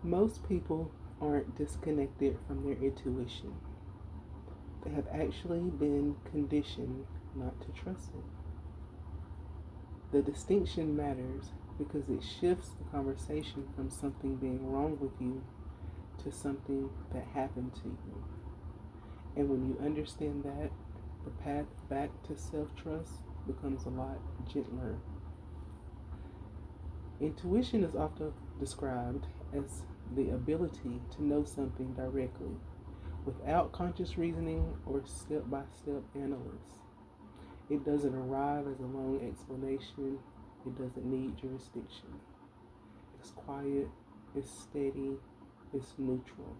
Most people aren't disconnected from their intuition. They have actually been conditioned not to trust it. The distinction matters because it shifts the conversation from something being wrong with you to something that happened to you. And when you understand that, the path back to self trust becomes a lot gentler. Intuition is often described as the ability to know something directly without conscious reasoning or step by step analysis. It doesn't arrive as a long explanation, it doesn't need jurisdiction. It's quiet, it's steady, it's neutral.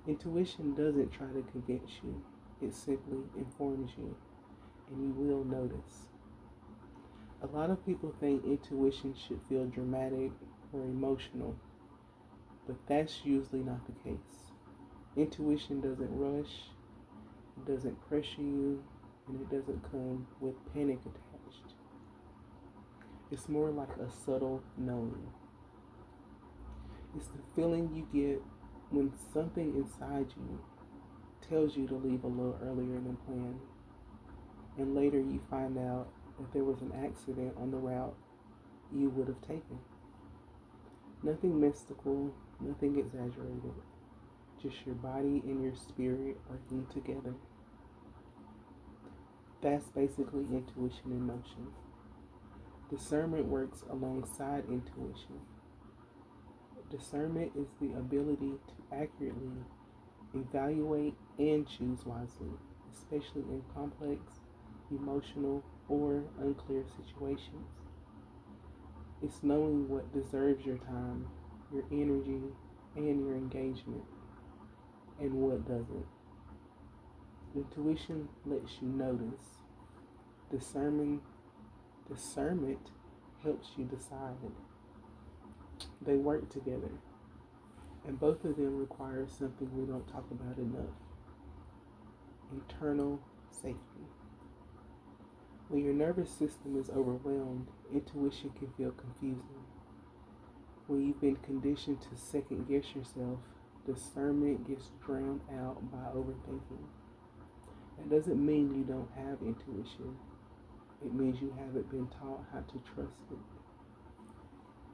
Intuition doesn't try to convince you, it simply informs you, and you will notice. A lot of people think intuition should feel dramatic or emotional, but that's usually not the case. Intuition doesn't rush, it doesn't pressure you, and it doesn't come with panic attached. It's more like a subtle knowing. It's the feeling you get when something inside you tells you to leave a little earlier than planned, and later you find out that there was an accident on the route you would have taken. Nothing mystical, nothing exaggerated, just your body and your spirit working together. That's basically intuition in motion. Discernment works alongside intuition. Discernment is the ability to accurately evaluate and choose wisely, especially in complex, emotional, or unclear situations. It's knowing what deserves your time, your energy, and your engagement, and what doesn't. Intuition lets you notice. Discernment helps you decide. They work together, and both of them require something we don't talk about enough: internal safety. When your nervous system is overwhelmed, intuition can feel confusing. When you've been conditioned to second guess yourself, discernment gets drowned out by overthinking. That doesn't mean you don't have intuition. It means you haven't been taught how to trust it.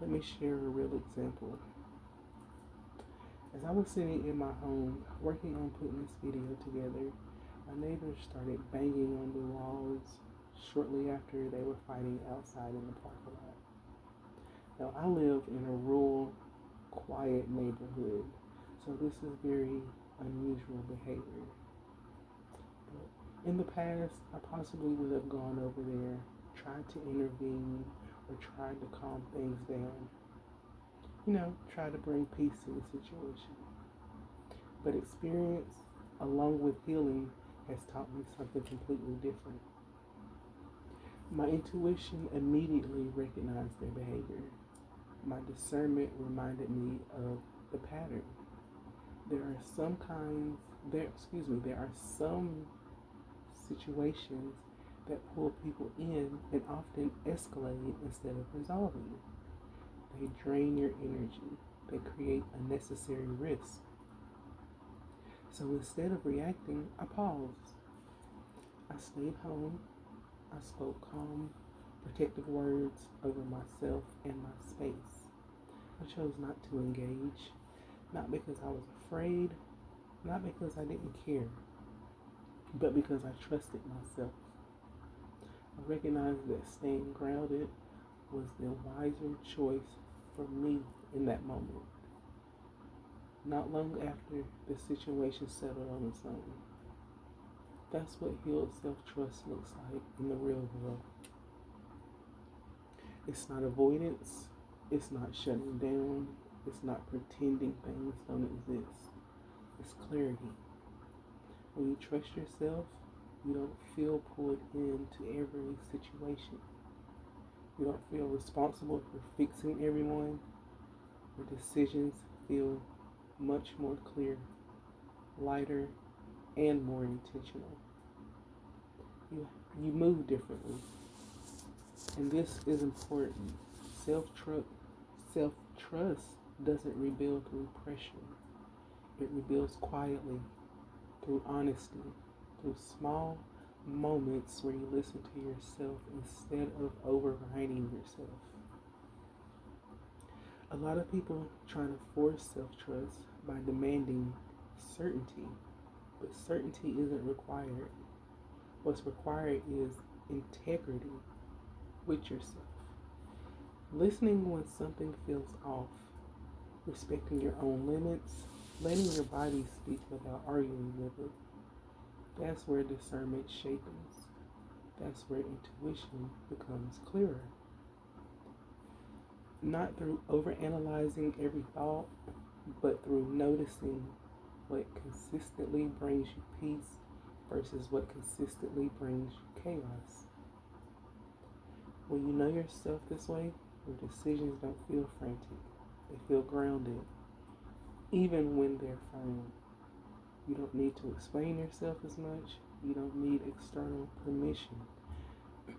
Let me share a real example. As I was sitting in my home working on putting this video together, my neighbors started banging on the walls shortly after they were fighting outside in the parking lot. Now, I live in a rural, quiet neighborhood, so this is very unusual behavior. But in the past, I possibly would have gone over there, tried to intervene, or tried to calm things down. Try to bring peace to the situation. But experience, along with healing, has taught me something completely different. My intuition immediately recognized their behavior. My discernment reminded me of the pattern. There are some situations that pull people in and often escalate instead of resolving. They drain your energy. They create unnecessary risk. So instead of reacting, I paused. I stayed home. I spoke calm, protective words over myself and my space. I chose not to engage, not because I was afraid, not because I didn't care, but because I trusted myself. I recognized that staying grounded was the wiser choice for me in that moment. Not long after, the situation settled on its own. That's what healed self-trust looks like in the real world. It's not avoidance, it's not shutting down, it's not pretending things don't exist. It's clarity. When you trust yourself, you don't feel pulled into every situation. You don't feel responsible for fixing everyone. Your decisions feel much more clear, lighter, and more intentional. You move differently. And this is important. Self trust doesn't rebuild through pressure. It rebuilds quietly through honesty, through small moments where you listen to yourself instead of overriding yourself. A lot of people try to force self-trust by demanding certainty, but certainty isn't required. What's required is integrity with yourself. Listening when something feels off, respecting your own limits, letting your body speak without arguing with it. That's where discernment shapens. That's where intuition becomes clearer. Not through overanalyzing every thought, but through noticing what consistently brings you peace versus what consistently brings you chaos. When you know yourself this way, your decisions don't feel frantic. They feel grounded, even when they're firm. You don't need to explain yourself as much. You don't need external permission.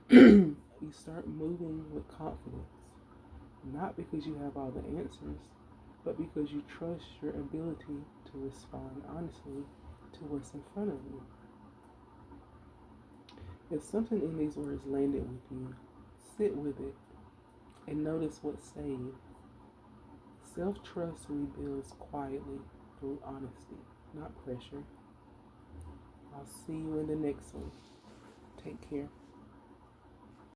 You start moving with confidence, not because you have all the answers, but because you trust your ability to respond honestly to what's in front of you. If something in these words landed with you, sit with it and notice what stayed. Self-trust rebuilds quietly through honesty, not pressure. I'll see you in the next one. Take care.